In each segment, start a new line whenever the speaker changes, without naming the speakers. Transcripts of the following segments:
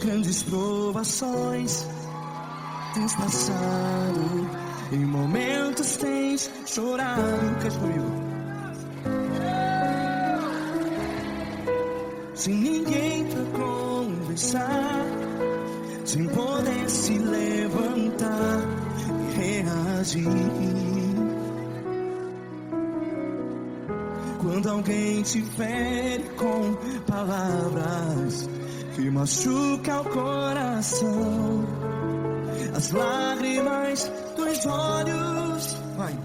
Grandes provações tens passado, em momentos tens chorado. Cante comigo. Sem ninguém pra conversar, sem poder se levantar e reagir. Quando alguém te fere com palavras que machuca o coração, as lágrimas dos olhos, vai.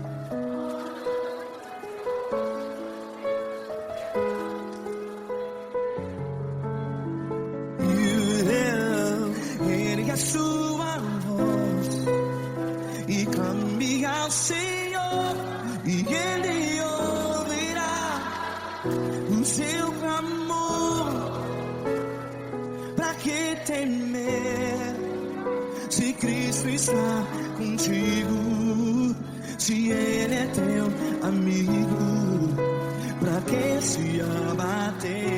Ergue a sua voz e clame ao Senhor, e Ele ouvirá o seu clamor. Pra que temer, se Cristo está contigo? Se Ele é teu amigo, pra que se abater?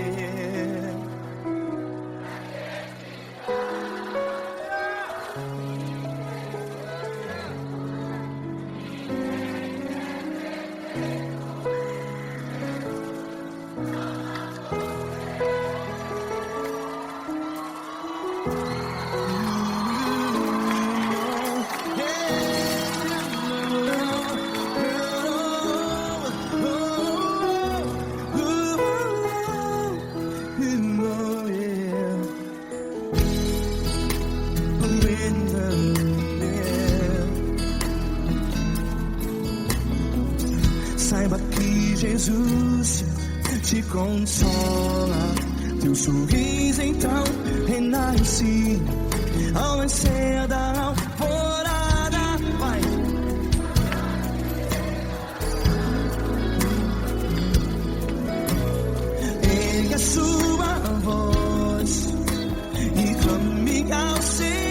Saiba que Jesus te consola, teu sorriso então renasce ao nascer da alvorada. Vai. Ergue a sua voz e clame ao Senhor.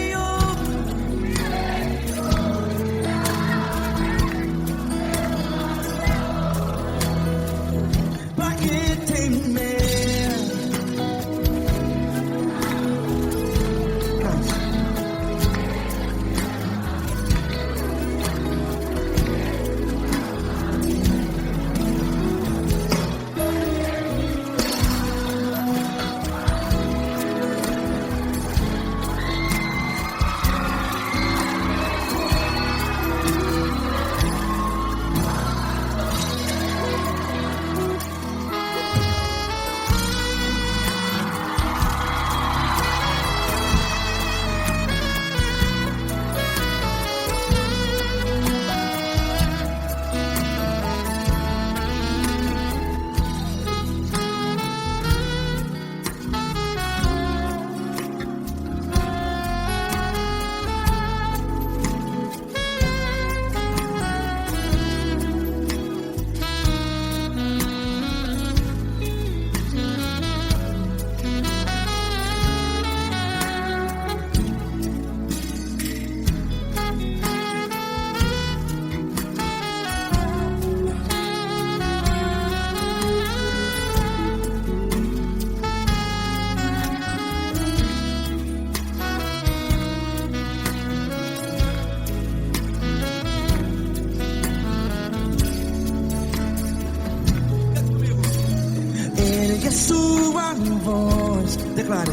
Ergue a sua voz, declare.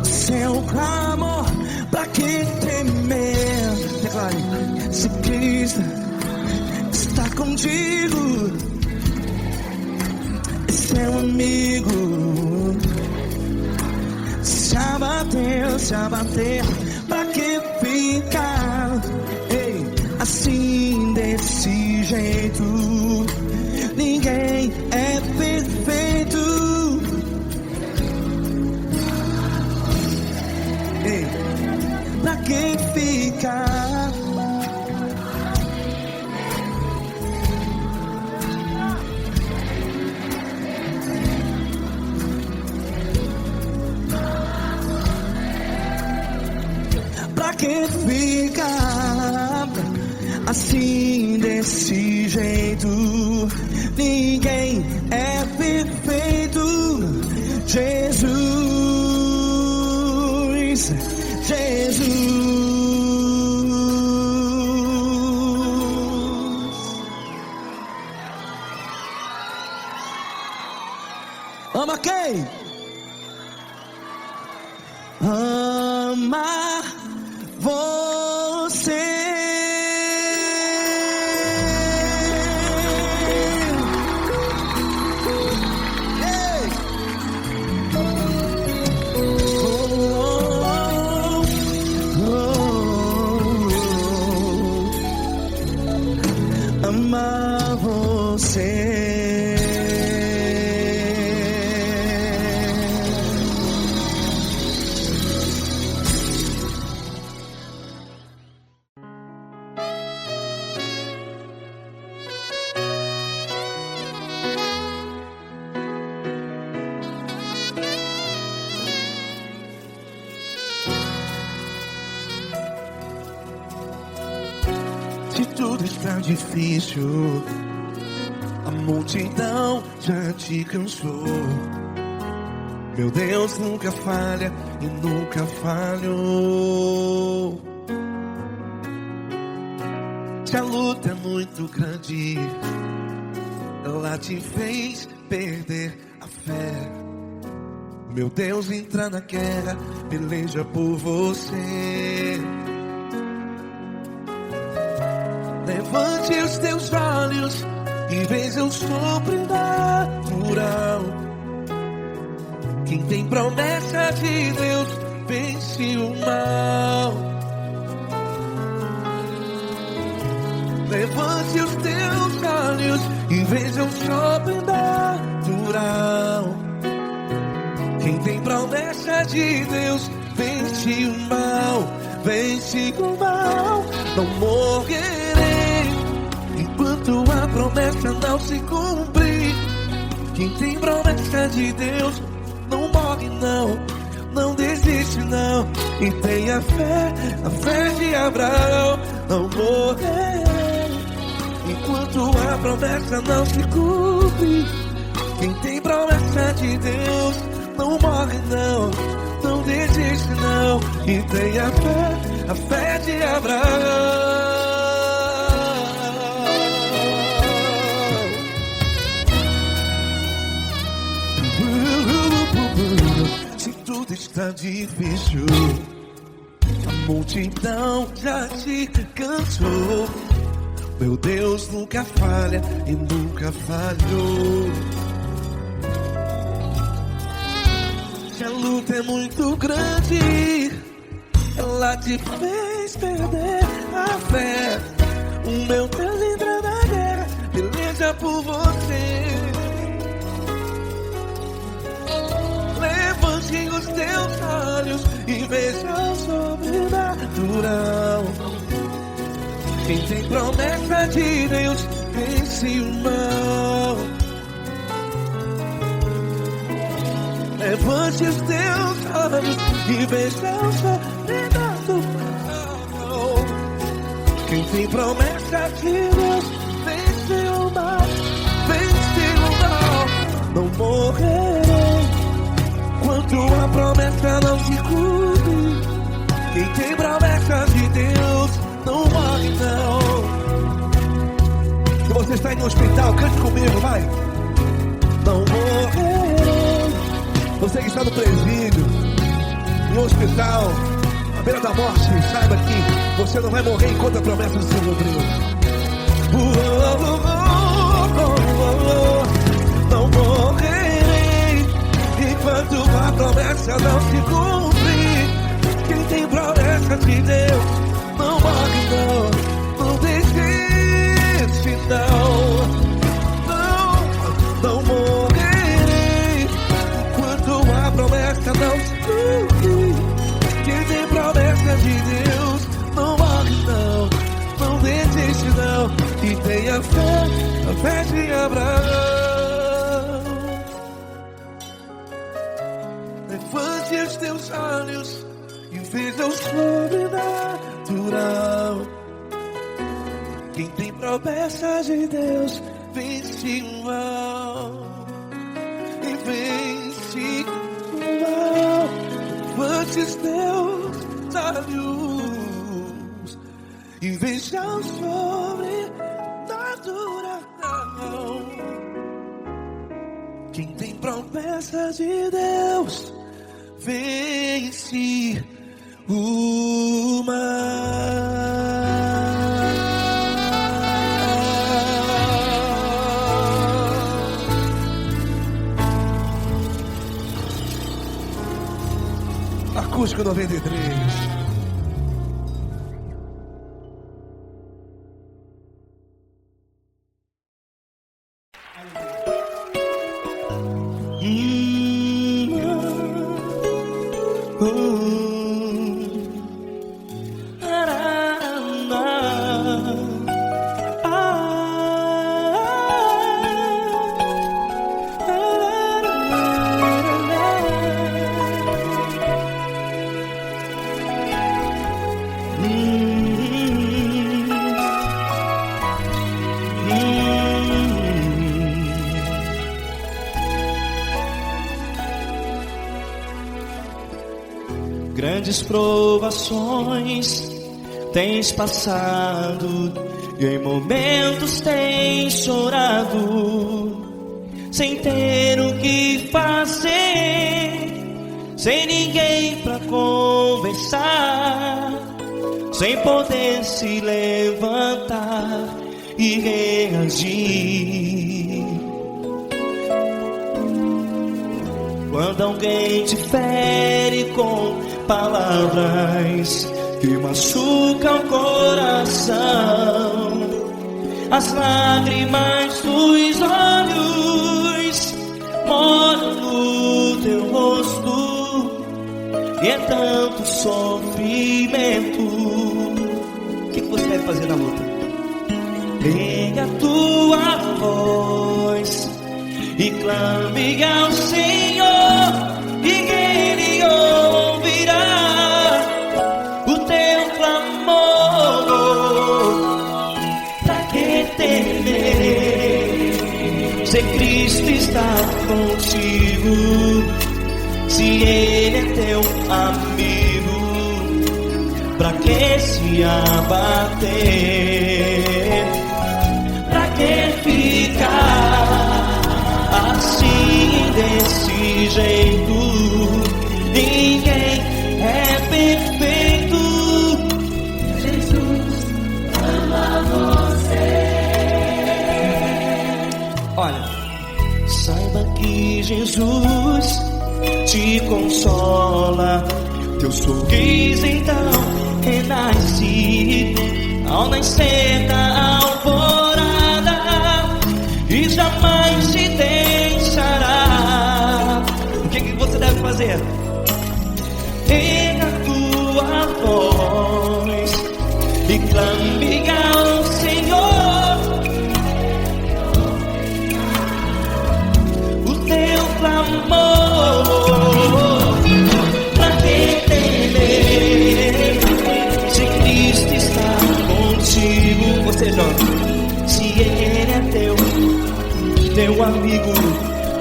Seu clamor, pra que temer? Declare. Se Cristo está contigo, é seu amigo. Se abater, pra que ficar? Ei, a desse jeito. Ninguém é perfeito. Ei, pra que ficar? Pra que ficar assim desse jeito? Ninguém é perfeito. Jesus, Jesus. Ama quem? Ama você. Amar você. Se tudo está difícil, a multidão já te cansou. Meu Deus nunca falha e nunca falhou. Se a luta é muito grande, ela te fez perder a fé. Meu Deus entra na guerra, peleja por você. Levante os teus olhos e veja o sobrenatural. Quem tem promessa de Deus vence o mal. Levante os teus olhos e veja o sobrenatural. Quem tem promessa de Deus vence o mal. Vence o mal. Não morrerei enquanto a promessa não se cumprir. Quem tem promessa de Deus não morre não, não desiste não. E tenha fé, a fé de Abraão. Não morrerei enquanto a promessa não se cumpre. Quem tem promessa de Deus não morre não, não desiste não. E tenha fé, a fé de Abraão. Se tudo está difícil, a multidão já te cansou. Meu Deus nunca falha e nunca falhou. Se a luta é muito grande, ela te fez perder a fé. O meu Deus entra na guerra, peleja por você. Levante os teus olhos e veja o sobrenatural. Quem tem promessa de Deus vence o mal. Levante os teus olhos e veja o sobrenatural. Quem tem promessa de Deus vence o mal. Vence o mal. Não morrerei enquanto a promessa não se cumpre. Quem tem promessa de Deus não morre não. Se você está aí no hospital, cante comigo, vai. Não morrerei. Você que está no presídio, no hospital, à beira da morte, saiba que você não vai morrer enquanto a promessa não se cumpriu. Não morrerei enquanto a promessa não se cumprir. Quem tem promessa de Deus não morre não, não desiste promessa de Deus não morre não, não desiste não. E tenha fé, a fé de Abraão. Levante os teus olhos e veja o sobrenatural. Quem tem promessa de Deus vence o mal. E vence o mal. Levante os teus olhos e veja o sobrenatural. Quem tem promessa de Deus vence o mal. Acústico 93.
Grandes provações tens passado e em momentos tens chorado, sem ter o que fazer, sem ninguém pra conversar, sem poder se levantar e reagir. Quando alguém te fere com palavras que machucam o coração, as lágrimas dos olhos molham no teu rosto, e é tanto sofrimento. O que você deve fazer na luta? Pega a tua voz e clame ao Senhor, e Ele ouvirá o teu clamor. Pra que temer, se Cristo está contigo, se Ele é teu amigo? Pra que se abater? Pra que ficar assim, desse jeito? Ninguém é perfeito. Jesus ama você. Olha, saiba que Jesus te consola, teu sorriso então renasce ao nascer da alvorada, e jamais te deixará. O que você deve fazer? Erga a tua voz e clame ao Senhor, o teu clamor. Pra que temer, se Cristo está contigo? Você joga. Se Ele é teu amigo,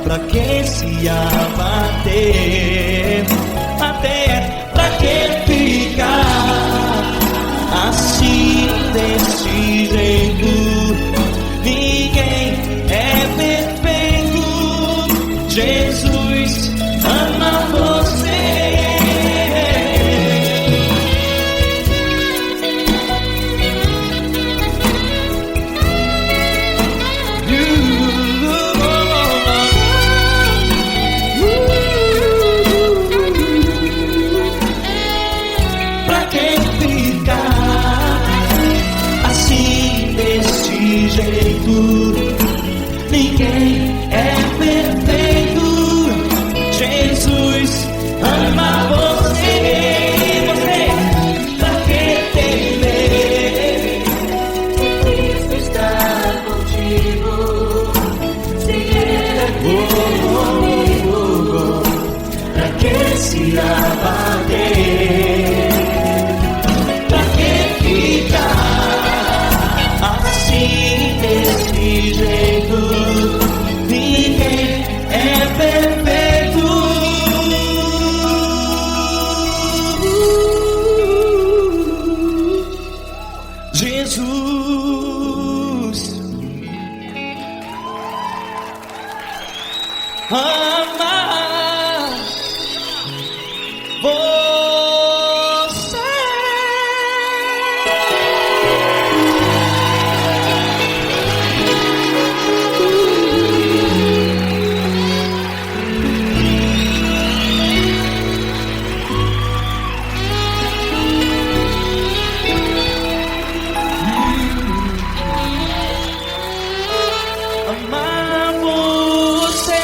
pra que se abater? Até pra que ficar assim, desse jeito? Ninguém é perfeito. Jesus ama você. amar você. Amar você.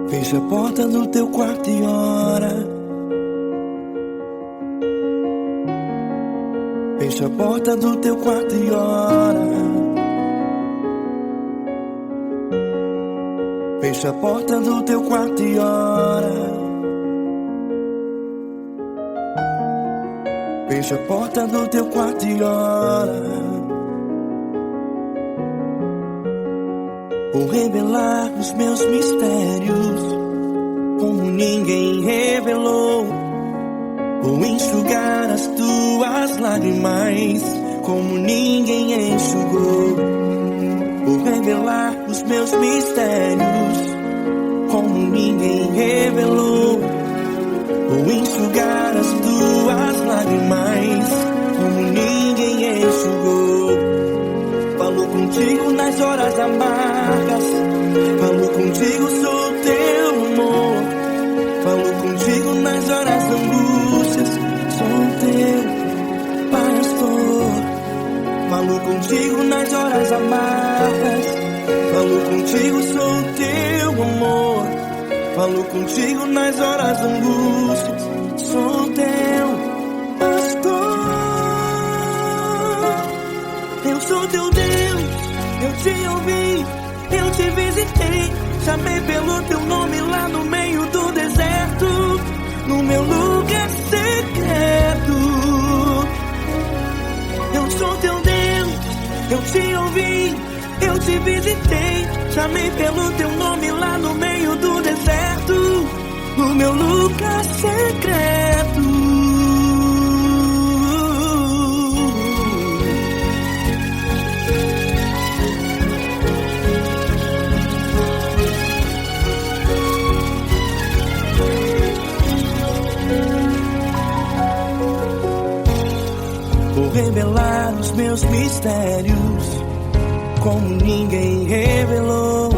Fecha a porta do teu quarto e ora. Fecha a porta do teu quarto e ora. Fecha a porta do teu quarto e ora. Fecha a porta do teu quarto e ora. Vou revelar os meus mistérios como ninguém revelou. Vou enxugar as tuas lágrimas como ninguém enxugou. Vou revelar os meus mistérios como ninguém revelou. Vou enxugar as tuas lágrimas como ninguém enxugou. Falo contigo nas horas amargas, falo contigo, sou teu amor. Falo contigo nas horas angústias, sou teu pastor. Falo contigo nas horas amargas, falo contigo, sou teu amor. Falo contigo nas horas angústias, sou teu pastor. Eu sou teu Deus, eu te ouvi, eu te visitei. Chamei pelo teu nome lá no meio do deserto, no meu lugar secreto. Eu sou teu Deus, eu te ouvi, eu te visitei. Chamei pelo teu nome lá no meio do deserto, no meu lugar secreto. Vou revelar os meus mistérios como ninguém revelou.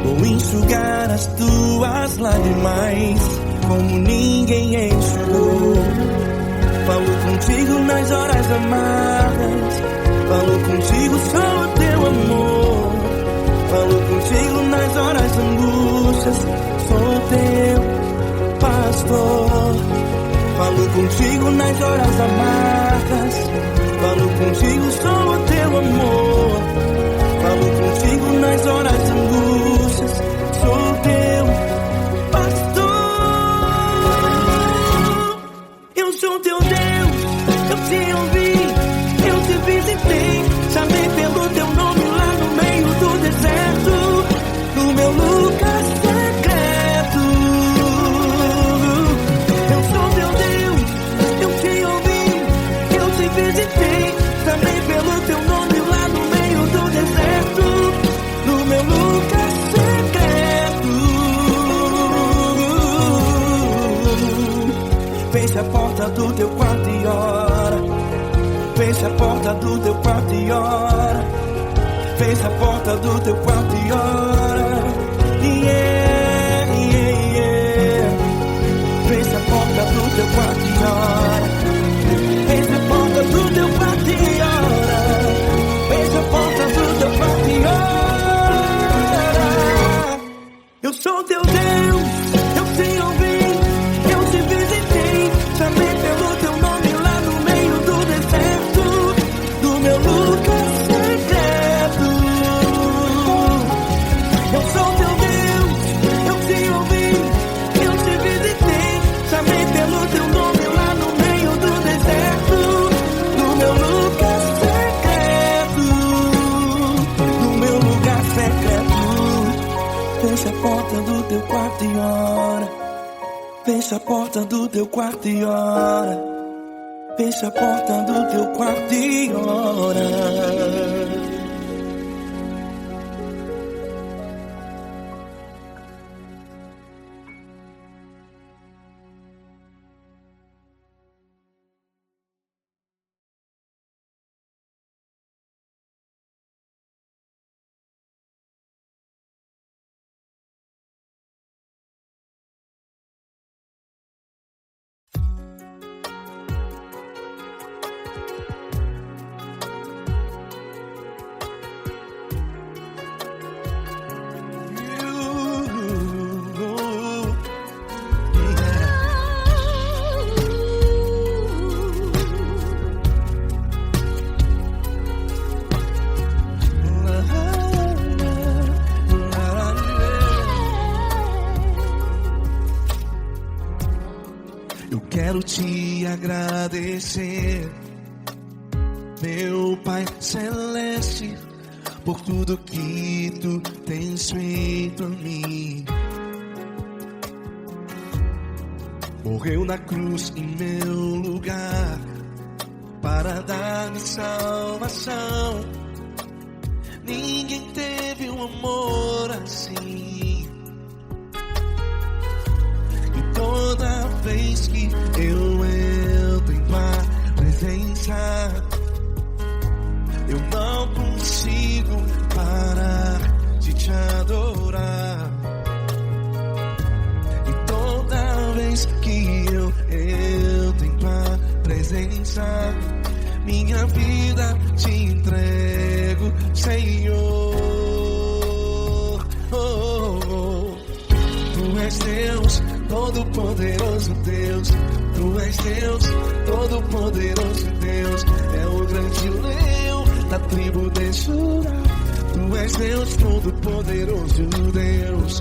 Vou enxugar as tuas lágrimas como ninguém enxugou. Falo contigo nas horas amargas, falo contigo, sou teu amor. Falo contigo nas horas angústias, sou teu pastor. Falo contigo nas horas amargas, falo contigo, sou teu amor. Falo contigo nas horas angústias, sou teu pastor. Eu sou teu Deus, eu te ouvi, eu te visitei. Chamei pelo teu nome lá no meio do deserto, no meu lugar secreto. Eu sou teu Deus, eu te ouvi, eu te visitei. Chamei pelo teu nome lá no meio do deserto, no meu lugar secreto. Fecha a porta do teu quarto e ora. Fecha a porta do teu quarto e ora. Fecha a porta do teu quarto e ora. Yeah, yeah, yeah. Fecha a porta do teu quarto e ora. Fecha a porta do teu quarto e ora. Fecha a porta do teu quarto e ora. Eu sou teu Deus, eu te ouvi, eu te visitei. Chamei pelo teu nome lá no meio do deserto, do meu lugar secreto. Fecha a porta do teu quarto e ora. Fecha a porta do teu quarto e ora. Eu quero te agradecer, meu Pai Celeste, por tudo que tu tens feito a mim. Morreu na cruz em meu lugar para dar-me salvação. Ninguém teve um amor assim. E toda vez que eu entro em tua presença, eu não consigo parar de te adorar. E toda vez que eu entro em tua presença, minha vida te entrego, Senhor. Oh, oh, oh. Tu és Deus, Todo-Poderoso Deus. Tu és Deus, Todo-Poderoso Deus. É o grande leão da tribo de Judá. Tu és Deus, Todo-Poderoso Deus.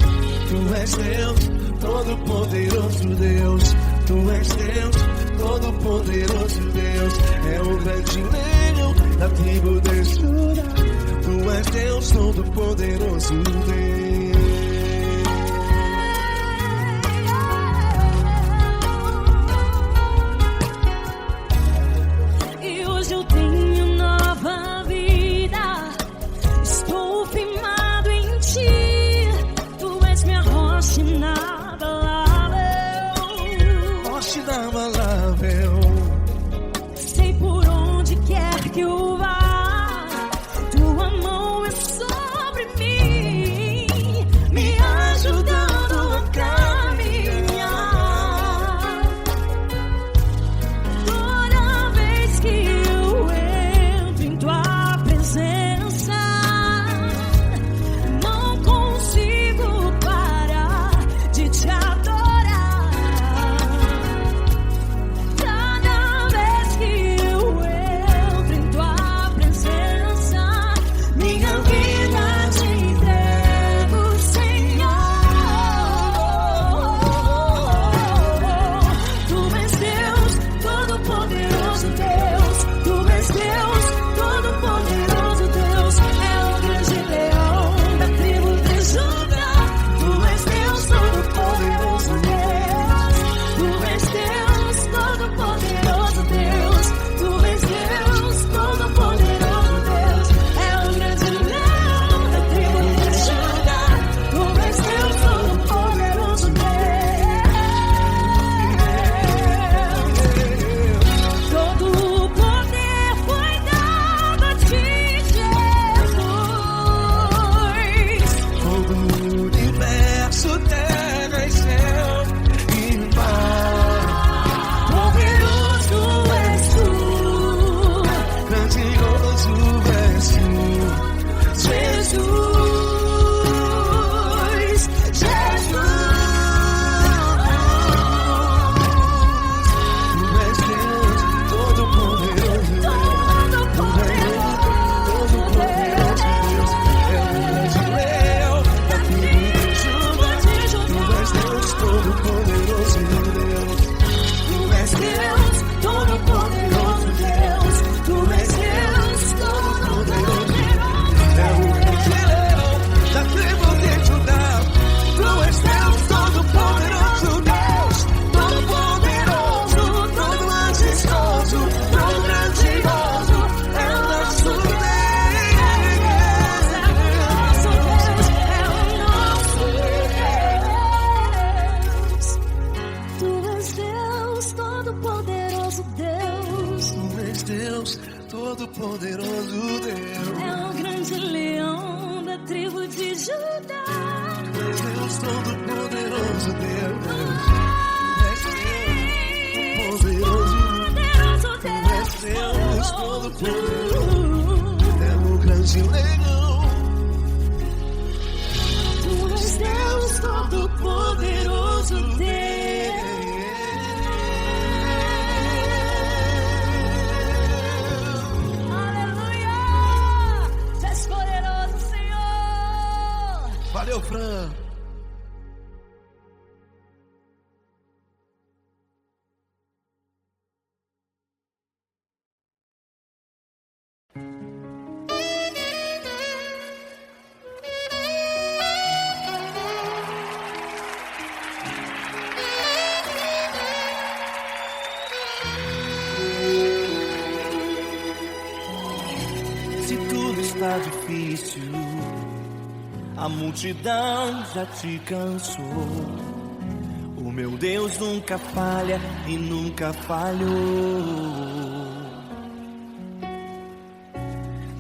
Tu és Deus, Todo-Poderoso Deus. Tu és Deus, Todo-Poderoso Deus. É o grande leão da tribo de Judá. Tu és Deus, Todo-Poderoso Deus.
Sei por onde quer que eu vá, tua mão é sobre mim, me ajudando a caminhar. Toda vez que eu entro em tua presença, não consigo parar de te adorar. todo-poderoso Deus.
Tu és Deus, todo-poderoso Deus.
É o grande leão da tribo de Judá.
Tu és Deus, todo-poderoso Deus. Tu és Deus, poderoso. Tu és Deus, todo-poderoso. É o grande leão.
Tu és Deus, todo-poderoso Deus. Aleluia! Tu és poderoso, Senhor.
Valeu, Fran.
Se tudo está difícil, a multidão já te cansou. O meu Deus nunca falha e nunca falhou.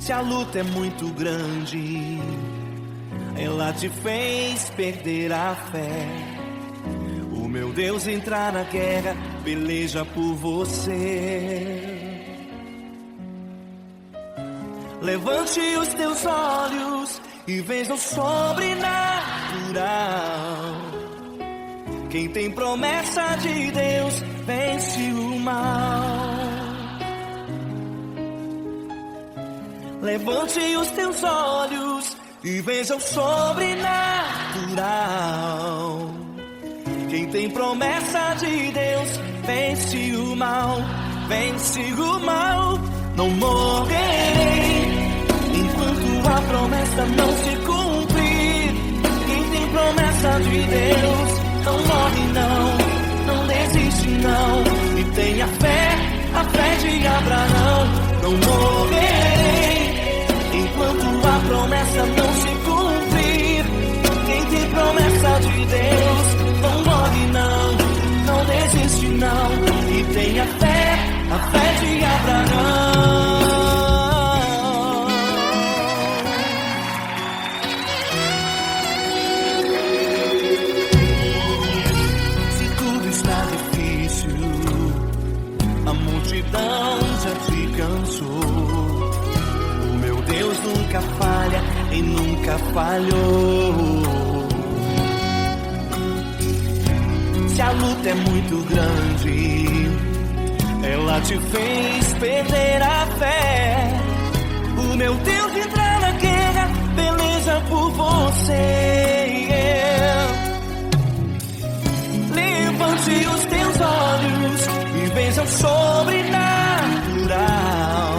Se a luta é muito grande, ela te fez perder a fé. O meu Deus entra na guerra, peleja por você. Levante os teus olhos e veja o sobrenatural. Quem tem promessa de Deus vence o mal. Levante os teus olhos e veja o sobrenatural. Quem tem promessa de Deus vence o mal, vence o mal. Não morrerei enquanto a promessa não se cumprir. Quem tem promessa de Deus não morre não desiste não. E tenha fé, a fé de Abraão. Não morrerei enquanto a promessa não se cumprir. Quem tem promessa de Deus não morre não desiste não. E tenha fé, a fé de Abraão. Se tudo está difícil, a multidão já te cansou. O meu Deus nunca falha e nunca falhou. Se a luta é muito grande, ela te fez perder a fé. O meu Deus entra na guerra, peleja por você. Levante os teus olhos e veja o sobrenatural.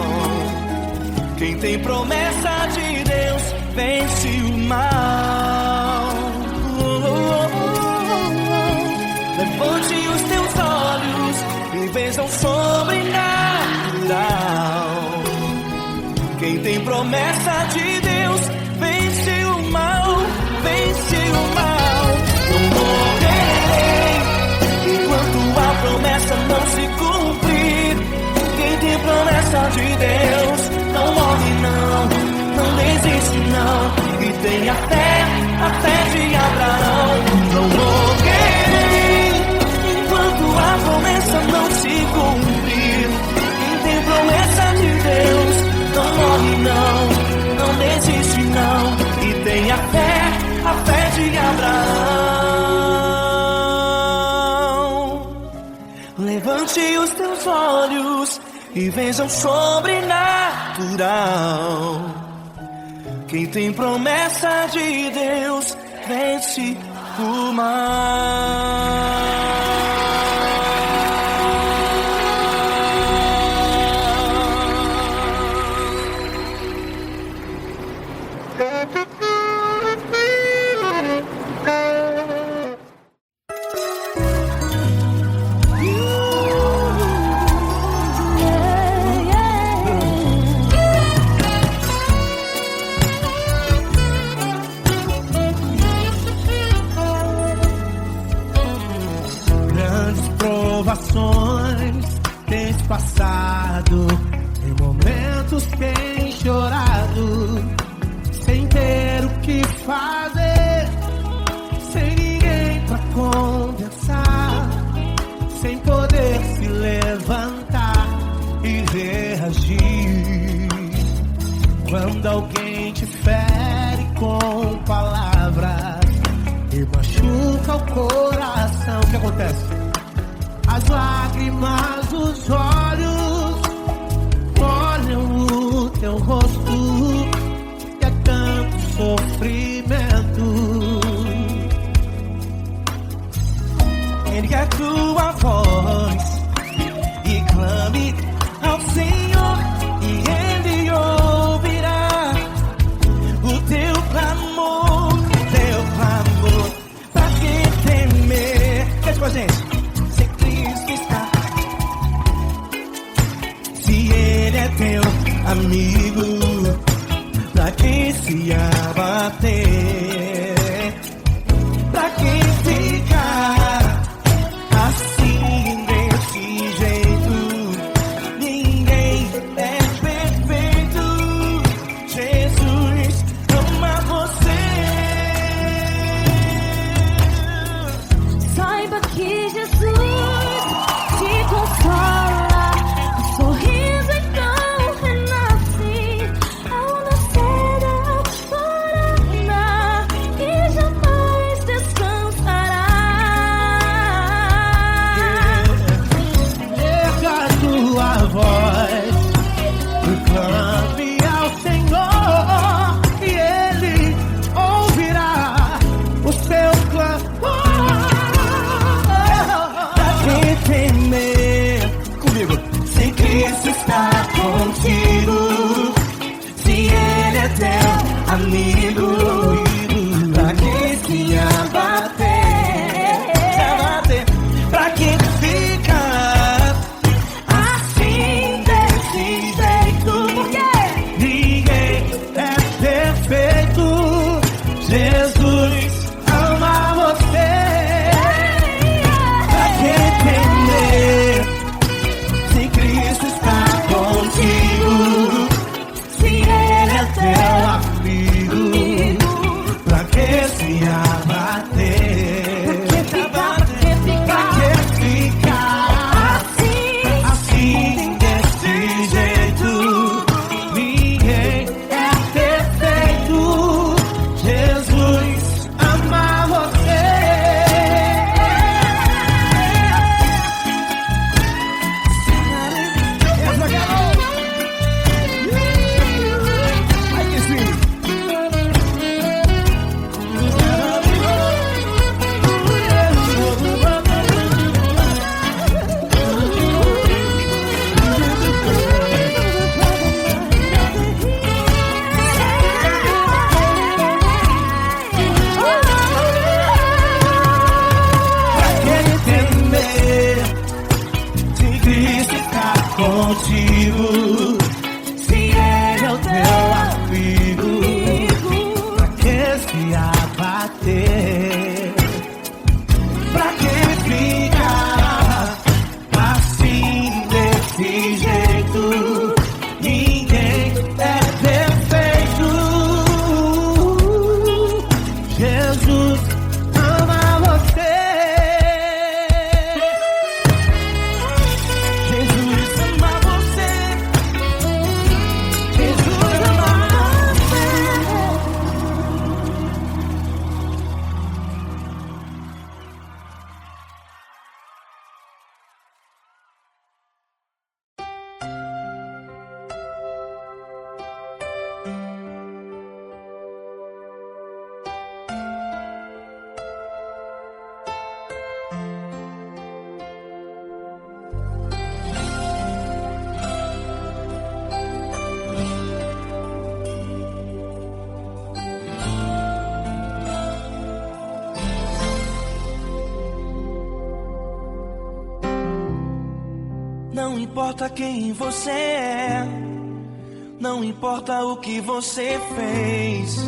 Quem tem promessa de Deus vence o mal. Levante os teus olhos e veja o sobrenatural. Quem tem promessa de Deus vence o mal, vence o mal. Não morrerei enquanto a promessa não se cumprir. Quem tem promessa de Deus não morre não desiste não. E tenha fé, a fé de Abraão. Não morrerei enquanto a promessa não se cumprir. Quem tem promessa de Deus não morre não desiste não. E tenha fé, a fé de Abraão. Levante os teus olhos e veja o sobrenatural. Quem tem promessa de Deus vence o mal.
Provações passado, em momentos tem chorado, sem ter o que fazer, sem ninguém pra conversar, sem poder se levantar e reagir. Quando alguém te fere com palavras e machuca o coração, o que acontece? As lágrimas dos olhos molham o teu rosto, e é tanto sofrimento.
Erga a tua voz e clame ao Senhor, e Ele ouvirá o teu clamor, pra que temer? Cante com a gente. Se Cristo está, se Ele é teu amigo, pra que se abater? Pra que ficar assim desse jeito? Ninguém é perfeito. Jesus ama você.
Saiba que Jesus te consola, o sorriso então renasce ao nascer da aurora e jamais descansará.
Erga a tua voz e clame ao Senhor, e Ele ouvirá o seu clamor.
Pra que temer? Comigo. Se Cristo está contigo, se Ele é teu amigo, pra que se abater? Pra que ficar assim desse jeito? Porque
Ninguém é perfeito. Jesus ama você.
pra que temer? Se Cristo está contigo, se Ele é teu
Amigo, pra que se abater? Pra que ficar assim desse jeito? Ninguém é perfeito. Jesus ama você. Ai que sim. Pra que temer? Se Cristo está contigo, se Ele é o teu amigo, pra que se abater? Pra que ficar assim desse jeito? Ninguém é perfeito. Jesus ama você.
Jesus ama você. Jesus ama você. Não importa quem você é, não importa o que você fez,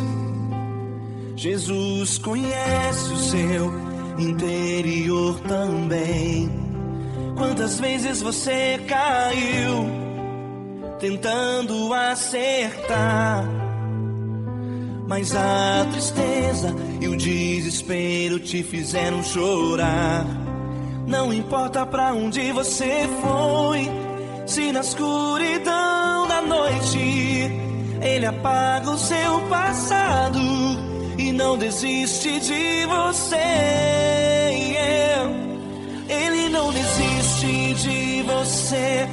Jesus conhece o seu interior também. Quantas vezes você caiu tentando acertar, mas a tristeza e o desespero te fizeram chorar. Não importa pra onde você foi, se na escuridão da noite ele apaga o seu passado e não desiste de você. Ele não desiste de você,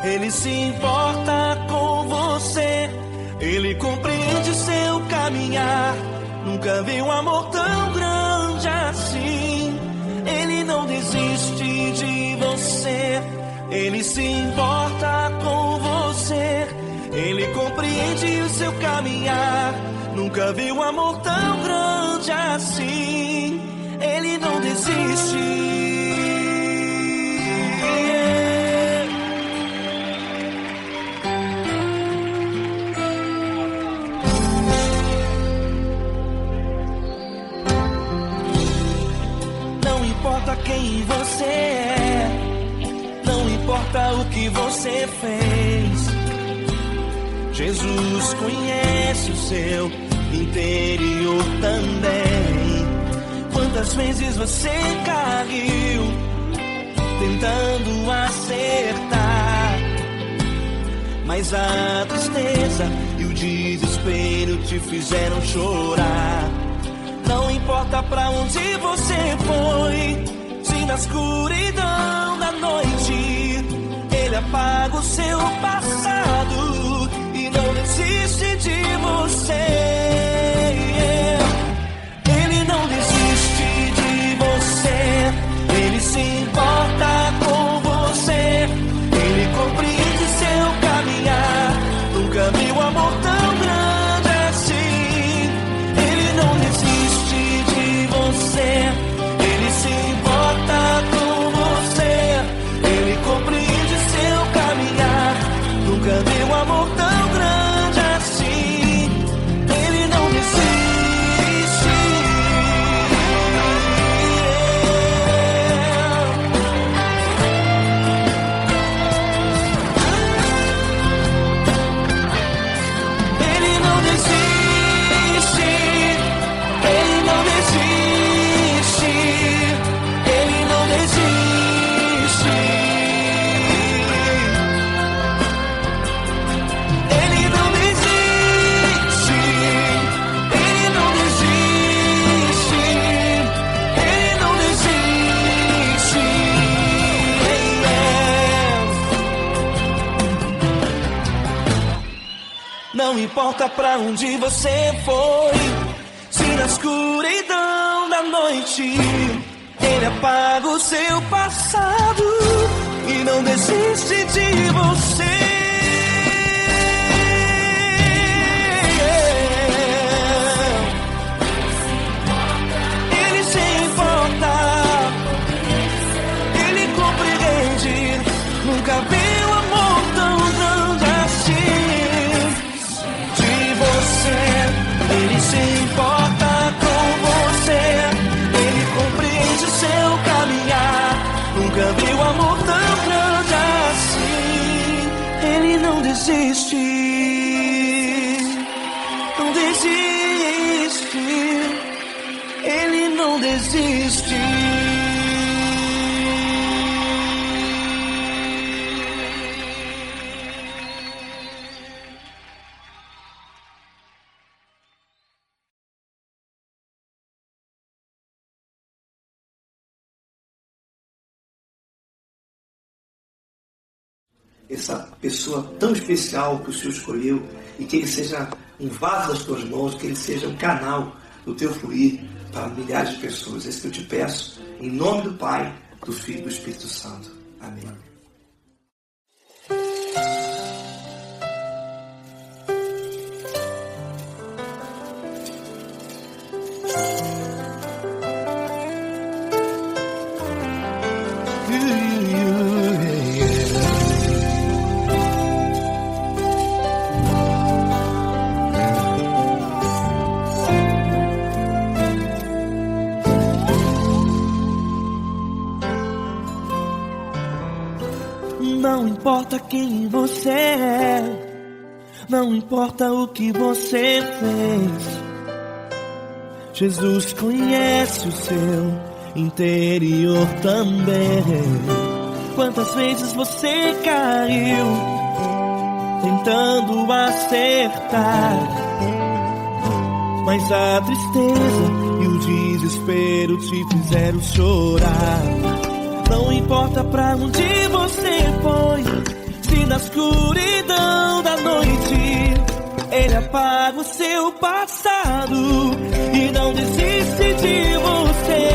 ele se importa com você, ele compreende seu caminhar. Nunca vi um amor tão grande assim. Ele não desiste de você, ele se importa com você, ele compreende o seu caminhar. Nunca vi um amor tão grande assim. Ele não desiste. Não importa quem você é, não importa o que você fez, Jesus conhece o seu interior também. Quantas vezes você caiu tentando acertar, mas a tristeza e o desespero te fizeram chorar. Não importa pra onde você foi, se na escuridão da noite ele apaga o seu passado e não desiste de você. Ele não desiste de você, ele se importa com você, ele compreende seu caminhar. Nunca vi um amor tão grande assim. Ele não desiste de você, ele se importa com você, ele compreende seu caminhar. Nunca vi um amor tão grande assim. Ele não desiste. Ele não desiste. Ele não desiste. Ele não desiste. Ele não desiste. Ele não desiste. Ele não desiste. Não importa pra onde você foi, se na escuridão da noite ele apaga o seu passado e não desiste de você. Ele se importa, ele compreende. Nunca vi um amor tão grande assim. De você, ele se importa com você, ele compreende seu caminhar. Nunca vi um amor tão grande assim. Ele não desiste, não desiste, ele não desiste.
Essa pessoa tão especial que o Senhor escolheu, e que ele seja um vaso das tuas mãos, que ele seja um canal do teu fluir para milhares de pessoas. É isso que eu te peço, em nome do Pai, do Filho e do Espírito Santo. Amém.
Não importa quem você é, não importa o que você fez, Jesus conhece o seu interior também. Quantas vezes você caiu tentando acertar, mas a tristeza e o desespero te fizeram chorar. Não importa pra onde você foi, se na escuridão da noite Ele apaga o seu passado e não desiste de você.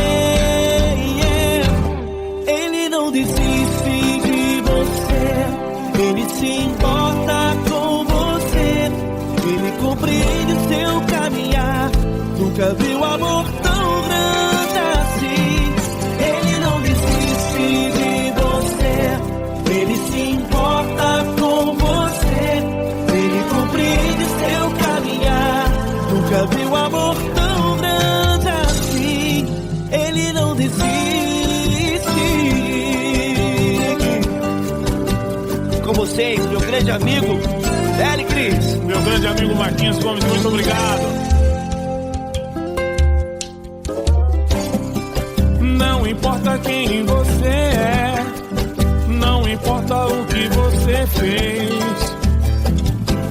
Ele não desiste de você, Ele se importa com você, Ele compreende o seu caminhar. Nunca viu amor tão grande assim. Ele não desiste de você, Ele se importa com você, Ele compreende seu caminhar. Nunca viu amor tão grande assim. Ele não desiste. Com vocês, meu grande amigo L. Cris.
Meu grande amigo Marquinhos Gomes, muito obrigado. Não importa quem você é, não importa o que você fez,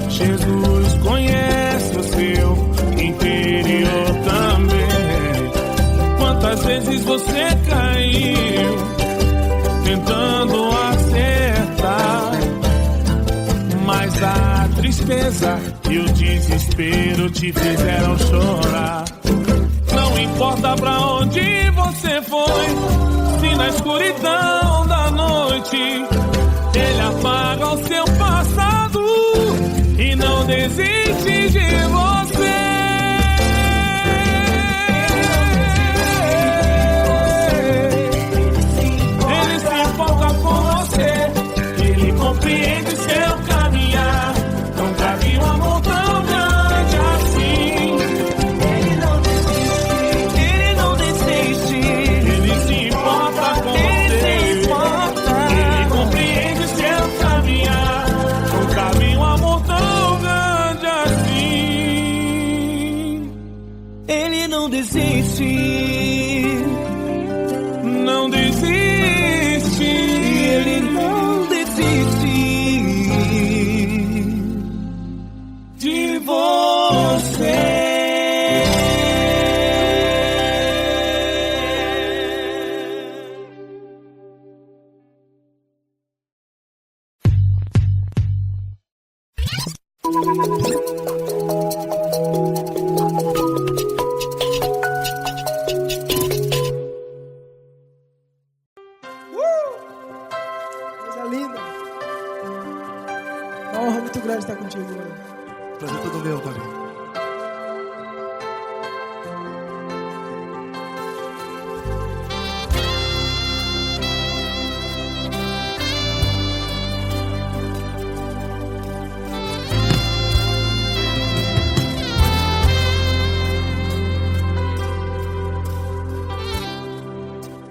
Jesus conhece o seu interior também. Quantas vezes você caiu tentando acertar, mas a tristeza e o desespero te fizeram chorar. Não importa pra onde você foi, se na escuridão da noite Ele apaga o seu passado e não desiste de você. Ele se importa com você, Ele compreende seu caminhar. Nunca vi um amor tão grande assim. Ele não desiste, Ele se importa com você, Ele compreende seu caminhar. Nunca vi um amor tão grande assim.
Ele não desiste,
não desiste,
Ele não desiste
de você.
Coisa linda. Uma honra muito grande estar contigo, Lord.
Prazer todo meu, Davi.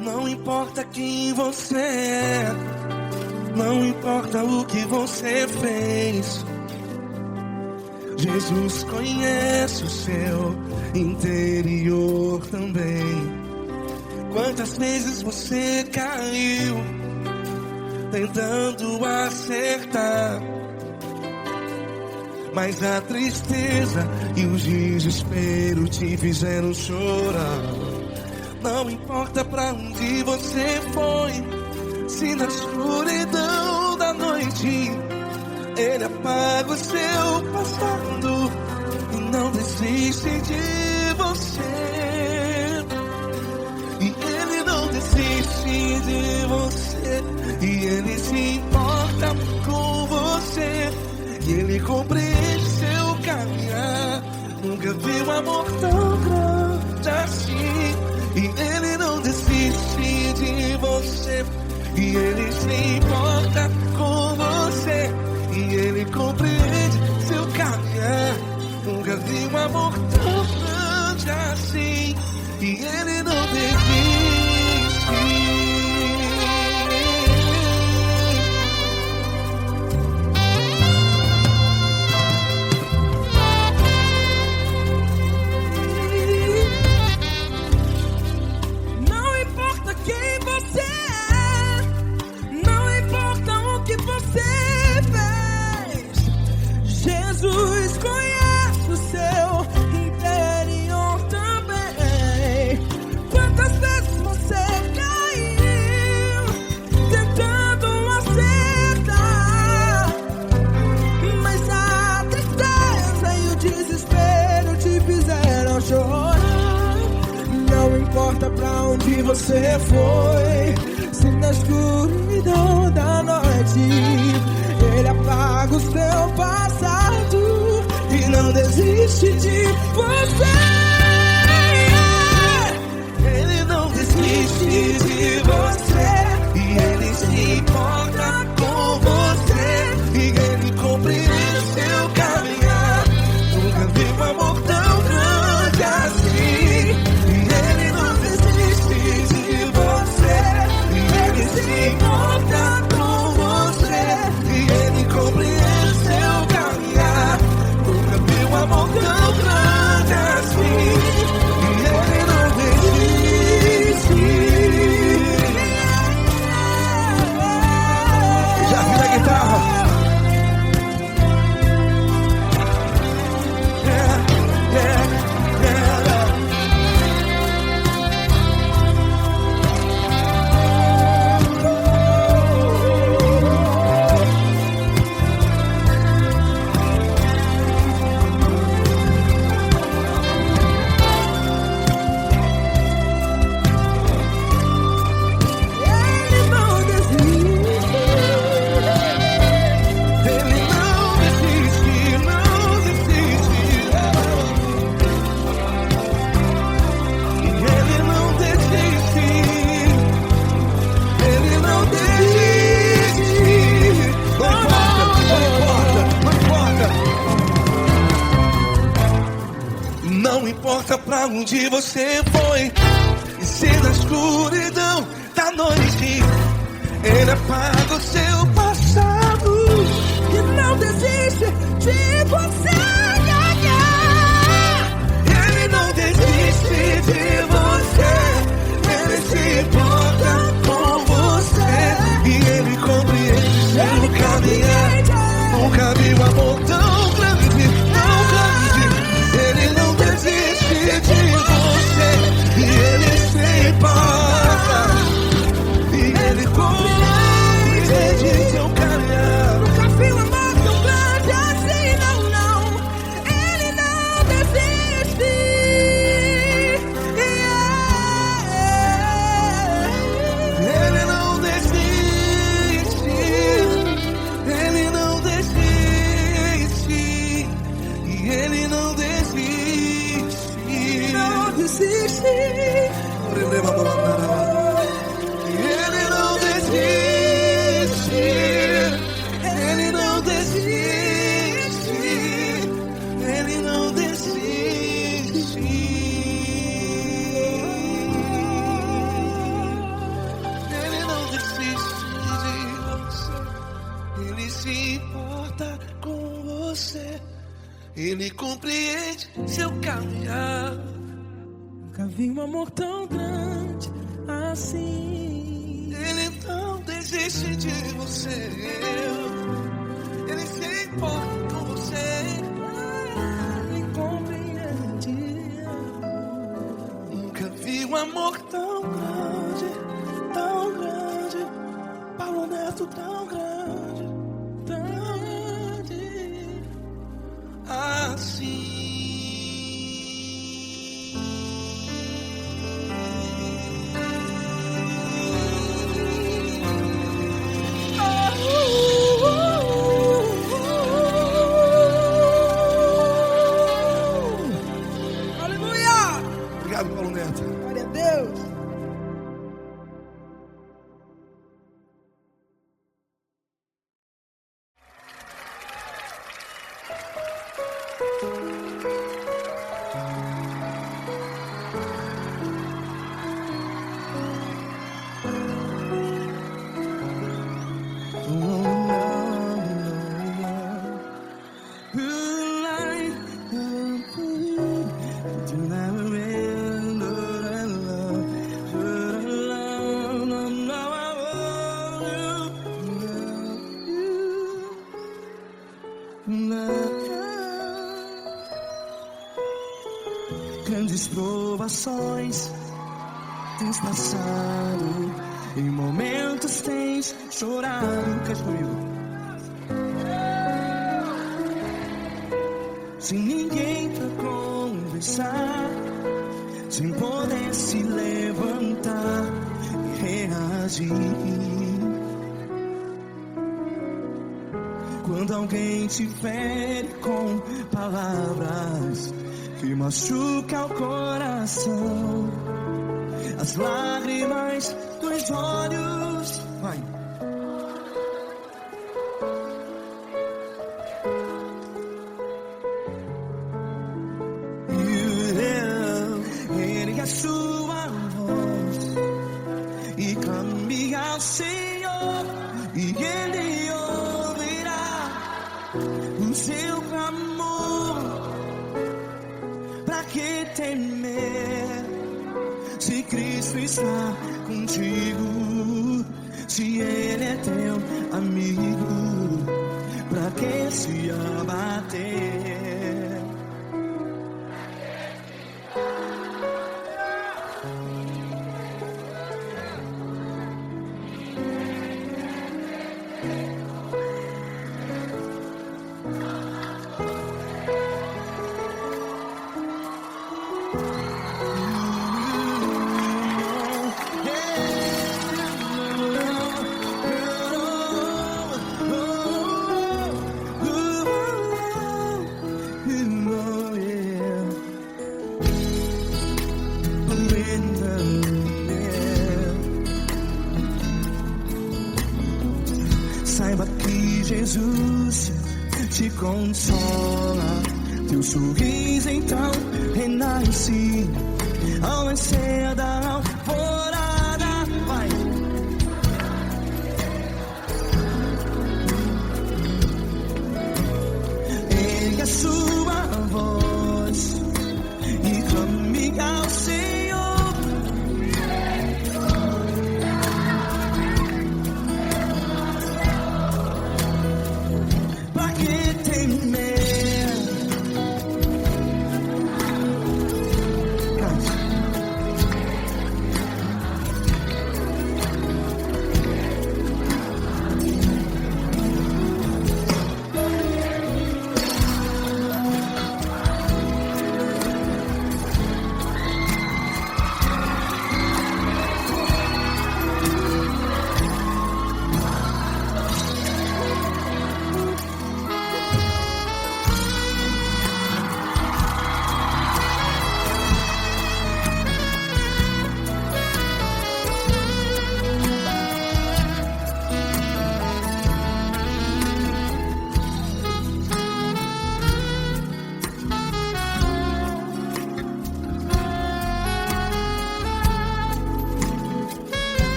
Não importa quem você é, não importa o que você fez, Jesus conhece o seu interior também. Quantas vezes você caiu tentando acertar, mas a tristeza e o desespero te fizeram chorar. Não importa pra onde você foi, se na escuridão da noite Ele apaga o seu passado e não desiste de você. E Ele não desiste de você, e Ele se importa com você, e Ele compreende seu caminhar. Nunca vi um amor tão grande assim. E Ele não desiste de você, e Ele se importa com você, e Ele compreende seu caminhar. Nunca vi um amor tão grande assim. E Ele não desiste.
você foi. Se na escuridão da noite Ele apaga o seu passado e não desiste de você.
Ele não desiste de você, e Ele se importa com você, e Ele compreende seu caminhar. Nunca vi um amor tão grande assim. E Ele não desiste de você, e Ele se importa com você, e Ele compreende seu caminhar. Nunca vi um amor tão grande assim. E Ele não desiste. Já vi na guitarra. Não importa pra onde você foi, e se na escuridão da noite Ele apaga o seu passado
E não desiste de você.
Ele não desiste de você, Ele se importa com você, e Ele compreende seu caminhar. Nunca vi um amor tão grande, tão grande. Ele não desiste de você, e Ele se importa, e Ele compreende seu caminhar.
Nunca vi um amor tão grande assim, não, não. Ele não desiste.
Ele não desiste, Ele não desiste, e Ele não desiste.
Não desiste.
Ele não desiste, Ele não desiste, Ele não desiste. Ele não desiste de você, Ele se importa com você, Ele compreende seu caminhar.
Nunca vi um amor tão grande assim.
Ele não desiste de você, Ele se importa com você,
Ele compreende.
nunca vi um amor tão grande, Paulo Neto tão grande, assim.
Aleluia!
Obrigado, Paulo Neto.
Glória a Deus.
Grandes provações tens passado, em momentos tens chorado. Cante comigo. Sem ninguém pra conversar, sem poder se levantar e reagir. Quando alguém te fere com palavras que machuca o coração, as lágrimas dos olhos, vai. Ergue a sua voz e clame ao Senhor, e Ele ouvirá o seu clamor. Pra que temer, se Cristo está contigo? Se Ele é teu amigo, pra que se abater? Saiba que Jesus te consola, teu sorriso então renasce ao nascer da alvorada. Vai. Ergue a sua voz e clame ao Senhor.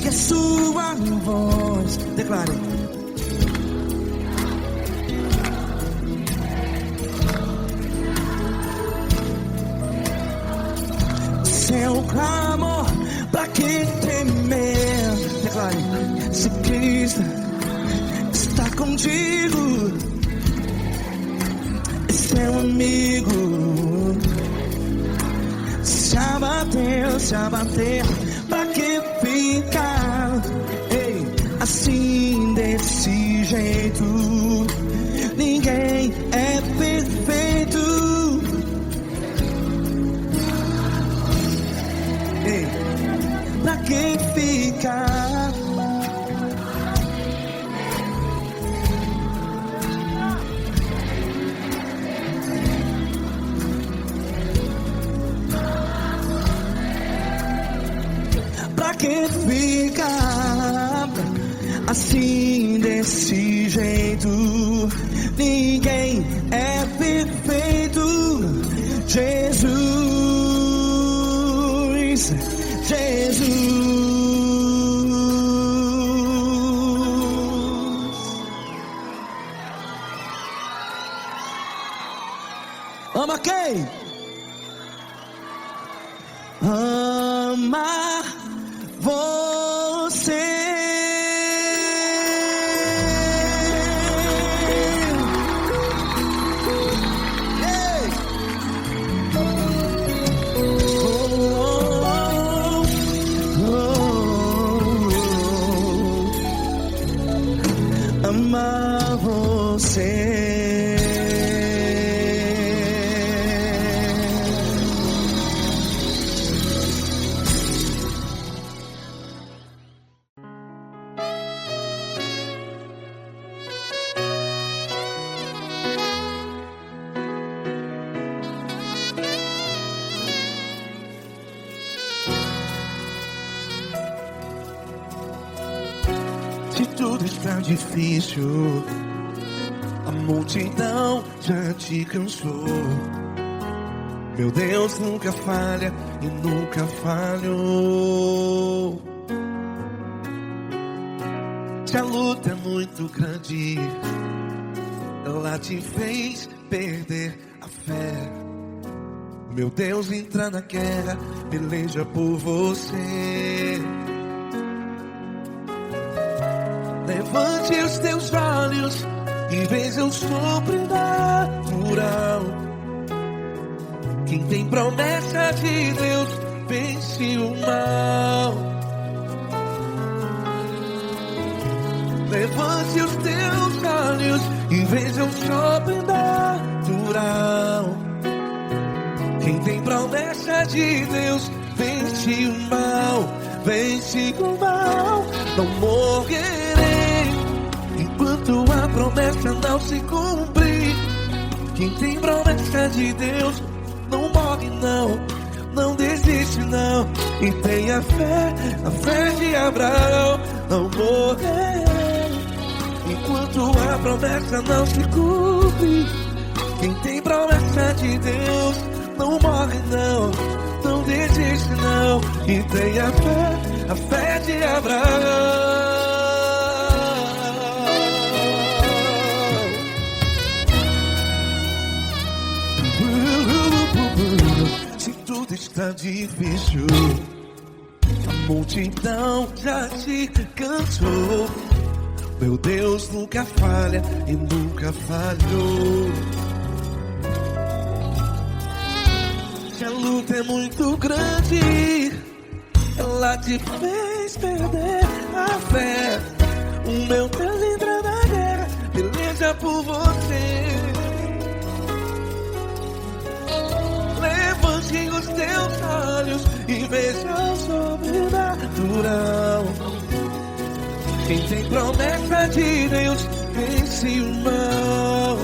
A sua voz, declare. Seu clamor, pra que temer? Declare. Se Cristo está contigo, é seu amigo. Se abater, pra que ficar, ei, assim desse jeito? Ninguém é perfeito. Ei, pra que ficar? Pra que ficar assim desse jeito? Ninguém é perfeito. Jesus, Jesus.
Ama quem?
Ama você.
Ei!
Amar você.
Se tudo está difícil, a multidão já te cansou. Meu Deus nunca falha e nunca falhou. Se a luta é muito grande, ela te fez perder a fé. Meu Deus entra na guerra, peleja por você. Levante os teus olhos e veja o sobrenatural. Quem tem promessa de Deus vence o mal. Levante os teus olhos e veja o sobrenatural. Quem tem promessa de Deus vence o mal. Vence o mal. Não morrerei enquanto a promessa não se cumprir. Quem tem promessa de Deus não morre não, não desiste não. E tenha fé, a fé de Abraão. Não morrerei enquanto a promessa não se cumpre. Quem tem promessa de Deus não morre não, não desiste não. E tenha fé, a fé de Abraão. Se tudo está difícil, a multidão já te cansou. Meu Deus nunca falha e nunca falhou. Se a luta é muito grande, ela te fez perder a fé. O meu Deus entra na guerra, peleja por você. Levante os teus olhos e veja o sobrenatural. Quem tem promessa de Deus vence o mal.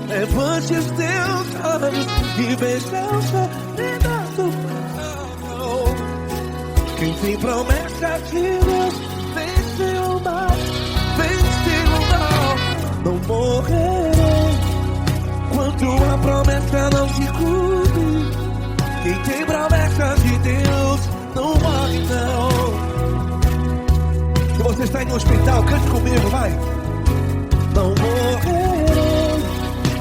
Levante os teus olhos e veja o sobrenatural. Quem tem promessa de Deus vence o mal. Vence o mal. Não morrerei enquanto a promessa não se cumpre. Quem tem promessa de Deus não morre não. Se você está em um hospital, cante comigo, vai. Não morrerei.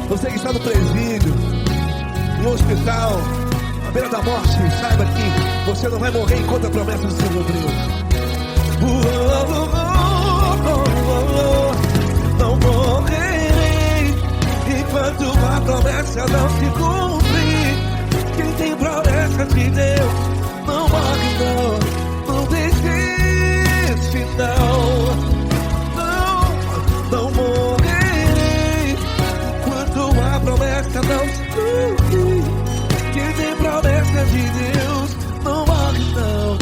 Você que está no presídio, no hospital, à beira da morte, saiba que você não vai morrer enquanto a promessa não se cumpriu. Não morrerei enquanto a promessa não se cumprir. Quem tem promessa de Deus não morre não, não desiste não. Não morrerei enquanto a promessa não se cumprir. Quem tem promessa de Deus não morre não,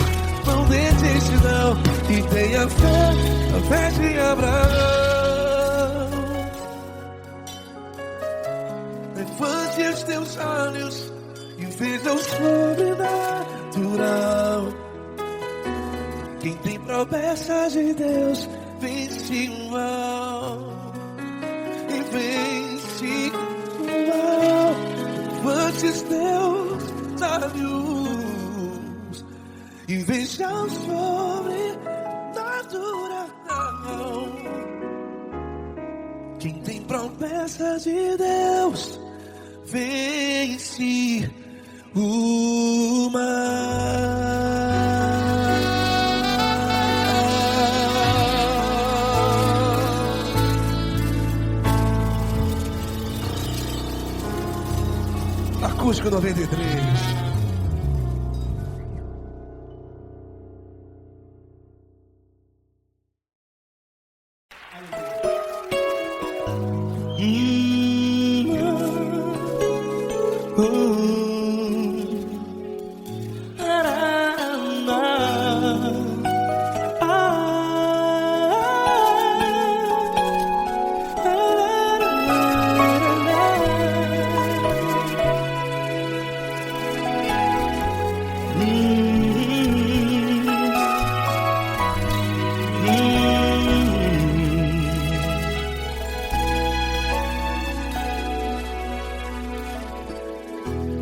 não desiste não. E tenha fé, a fé de Abraão. Levante os teus olhos e veja o sobrenatural. Quem tem promessa de Deus vence o mal. E vence o mal. Levante os teus olhos e veja o sobrenatural. Quem tem promessa promessa de Deus vence o mal. Acústico 93.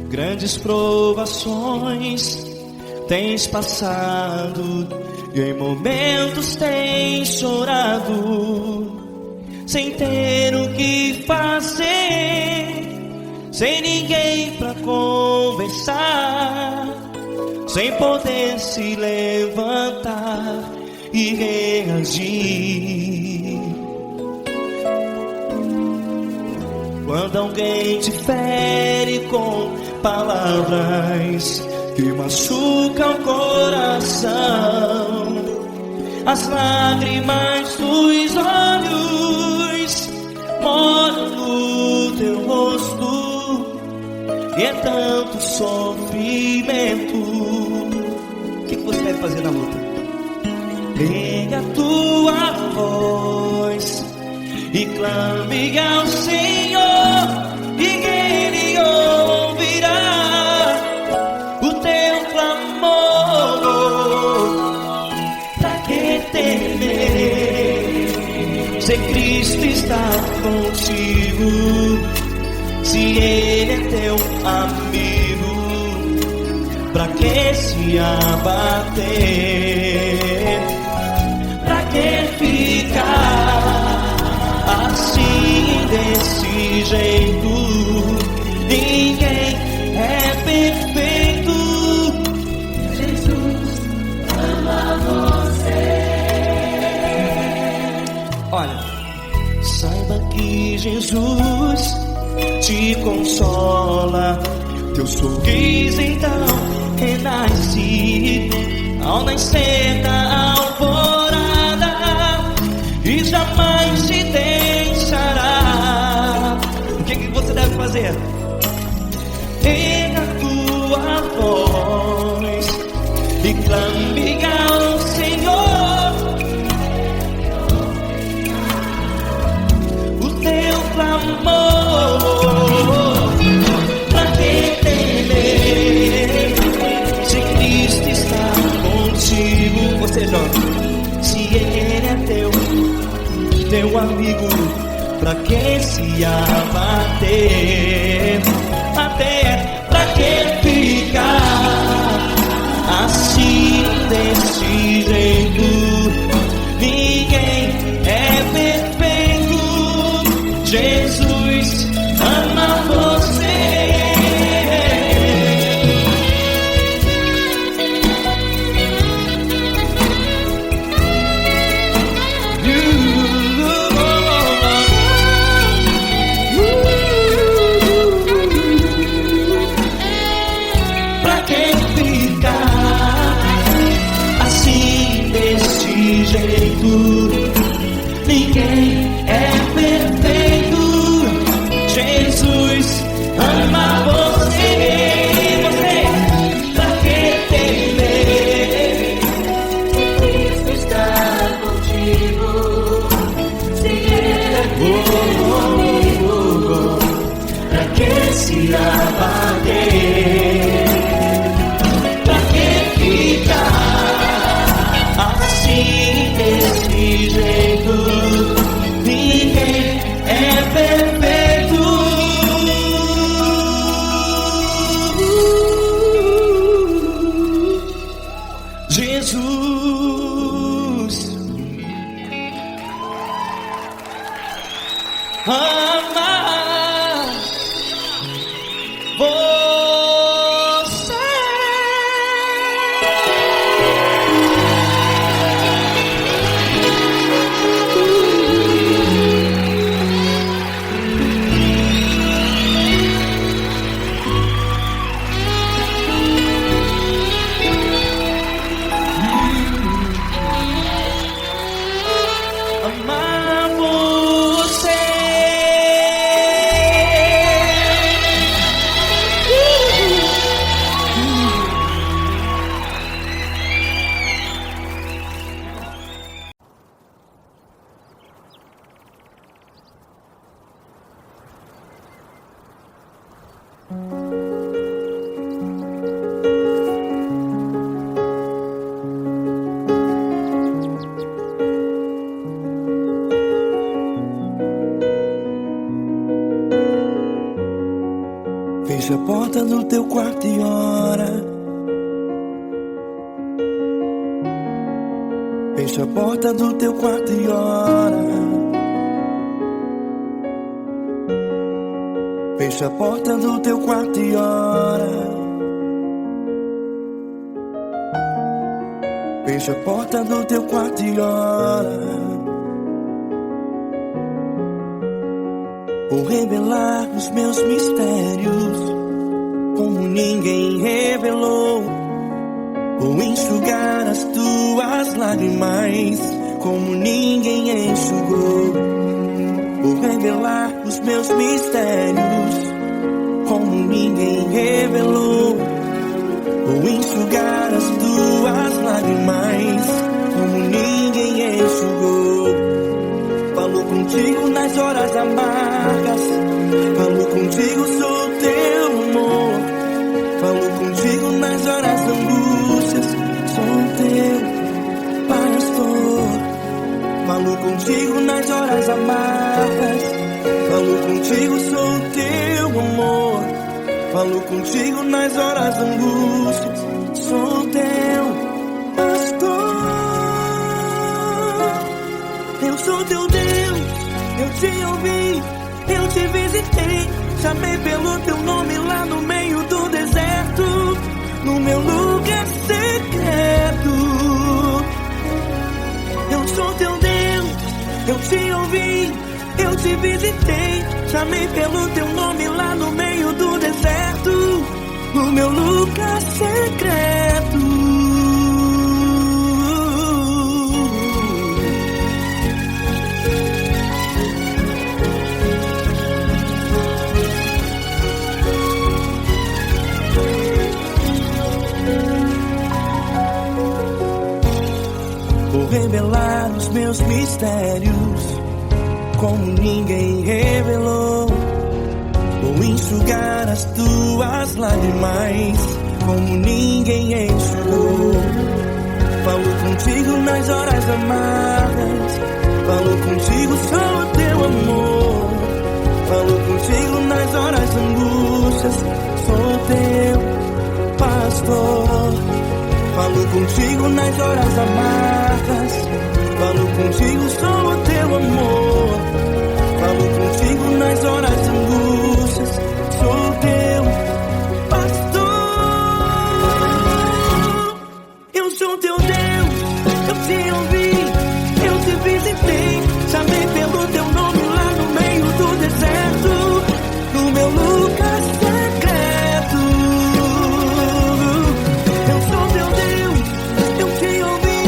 Grandes provações tens passado, e em momentos tens chorado, sem ter o que fazer, sem ninguém pra conversar, sem poder se levantar e reagir. Quando alguém te fere com palavras que machucam o coração, as lágrimas dos olhos molham no teu rosto, e é tanto sofrimento. O que você deve fazer na luta? Pega a tua voz e clame ao Senhor, e Ele ouvirá o teu clamor. Pra que temer, se Cristo está contigo, se Ele é teu amigo? Pra que se abater? Pra que ficar assim, desse jeito? Ninguém é perfeito. Jesus ama você. Olha, saiba que Jesus te consola, teu sorriso então renasce ao nascer da alvorada, e jamais te deixará. O que você deve fazer? Erga a tua voz e clame ao Senhor, o teu clamor. Pra que temer, se Cristo está contigo? Você joga, se Ele é teu amigo, pra que se abater? Até pra que ficar assim, desse jeito? Ninguém é perfeito. Jesus ama você. Ninguém é perfeito. Jesus ama você. Você, pra que temer? Cristo está contigo. Se Ele é teu amigo, pra que se abater? Pra que ficar assim, desse Amar você.
Fecha a porta do teu quarto e ora. Fecha a porta do teu quarto e ora. Fecha a porta do teu quarto e ora. Fecha a porta do teu quarto e ora. Vou revelar os meus mistérios como ninguém revelou. Vou enxugar as tuas lágrimas como ninguém enxugou. Vou revelar os meus mistérios como ninguém revelou. Vou enxugar as tuas lágrimas como ninguém enxugou. Falo contigo nas horas amargas, falo contigo, sou teu amor. Falo contigo nas horas angústias, sou teu pastor. Falo contigo nas horas amargas, falo contigo, sou teu amor. Falo contigo nas horas angústias, sou teu pastor. Eu sou teu Deus, eu te ouvi, eu te visitei. Chamei pelo teu nome lá no meio do deserto, no meu lugar secreto. Eu sou teu Deus, eu te ouvi, eu te visitei. Chamei pelo teu nome lá no meio do deserto, no meu lugar secreto. Vou revelar os meus mistérios como ninguém revelou. Vou enxugar as tuas lágrimas como ninguém enxugou. Falo contigo nas horas amargas, falo contigo, sou teu amor. Falo contigo nas horas angústias, sou teu pastor. Falo contigo nas horas amargas, falo contigo, sou teu amor. Falo contigo nas horas angústias, sou teu pastor. Eu sou teu Deus, eu te ouvi, eu te visitei. Chamei pelo teu nome lá no meio do deserto, no meu lugar secreto. Eu sou teu Deus, eu te ouvi,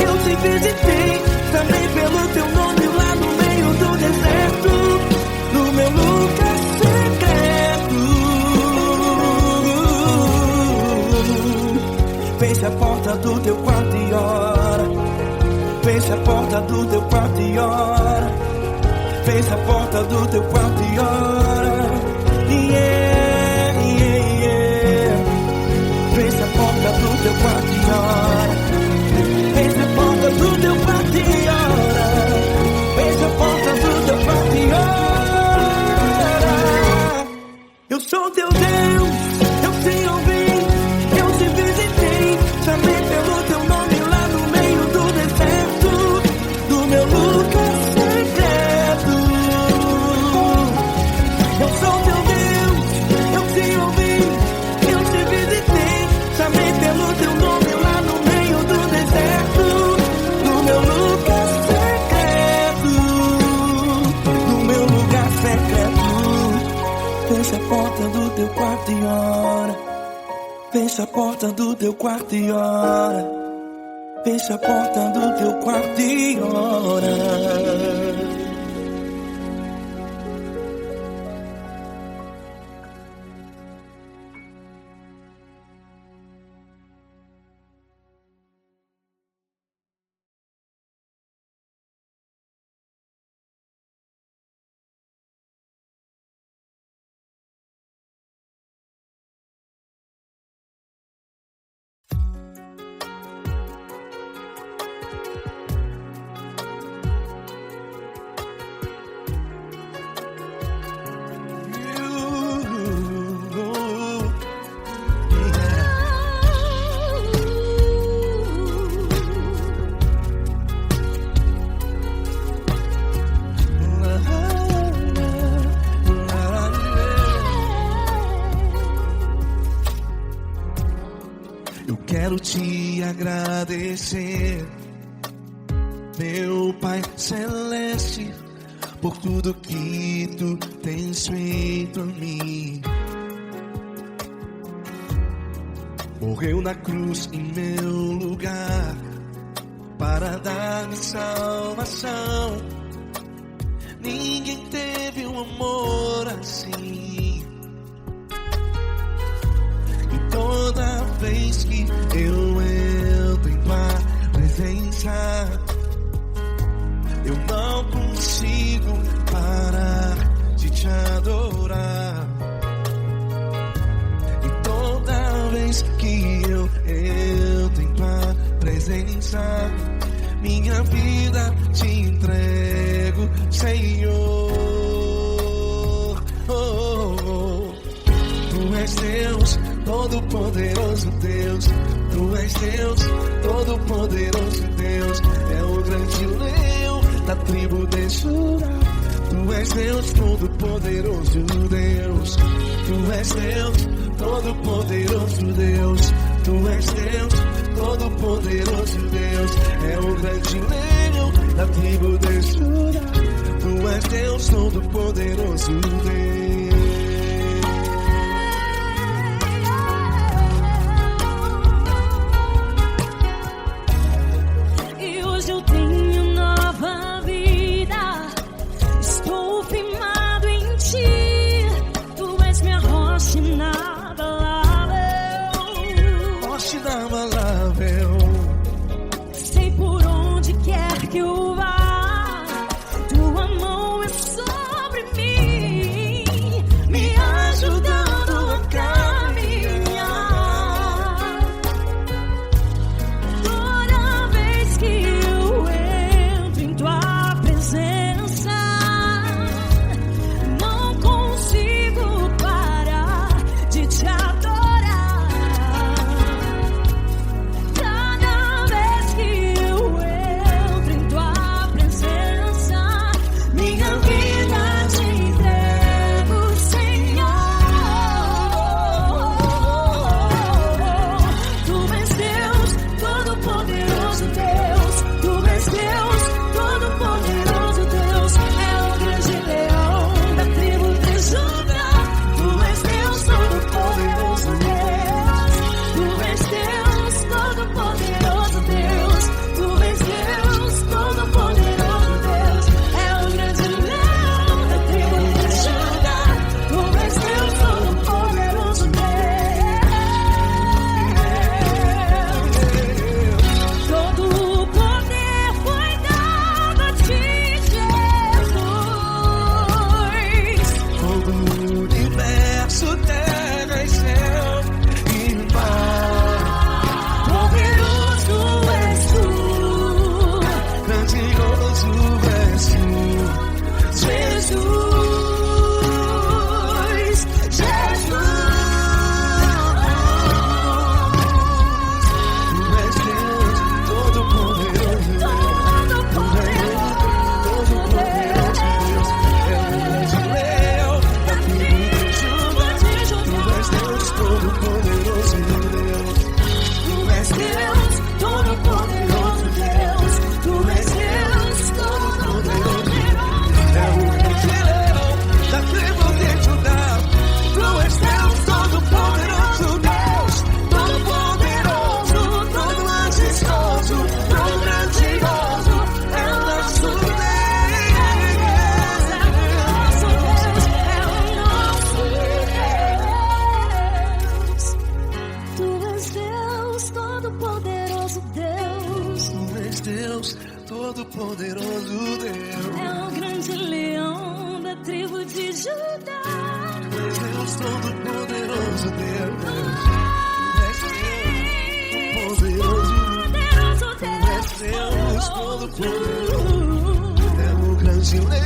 eu te visitei. Chamei pelo teu nome lá no meio do deserto, no meu lugar secreto. Fecha a porta do teu quarto e ora. Fecha a porta do teu quarto e ora. Fecha a porta do teu quarto e ora. Yeah, yeah, yeah. Fecha a porta do teu quarto e ora. Fecha a porta do teu quarto e ora. Fecha a porta do teu quarto e ora. Eu sou teu Deus, eu te ouvi, eu te visitei. Chamei pelo teu nome lá no meio do deserto, do meu lugar secreto. ora. Fecha a porta do teu quarto e ora. Fecha a porta do teu quarto e ora. Quero te agradecer, meu Pai Celeste, por tudo que tu tens feito a mim. Morreu na cruz em meu lugar para dar-me salvação. Ninguém teve um amor assim. E toda vez que eu entro em tua presença, eu não consigo parar de te adorar. E toda vez que eu entro em tua presença, minha vida te entrego, Senhor. Tu és Deus, Todo-Poderoso Deus. Tu és Deus, Todo-Poderoso Deus. É o grande leão da tribo de Judá. Tu és Deus, Todo-Poderoso Deus. Tu és Deus, Todo-Poderoso Deus. Tu és Deus, Todo-Poderoso Deus. É o grande leão da tribo de Judá. Tu és Deus, Todo-Poderoso Deus.
Sei por onde quer que eu vá, tua mão é sobre mim.
todo-poderoso Deus.
É o grande leão da tribo de Judá.
Deus todo-poderoso Deus. Poderoso Deus. Deus todo-poderoso. É o grande leão.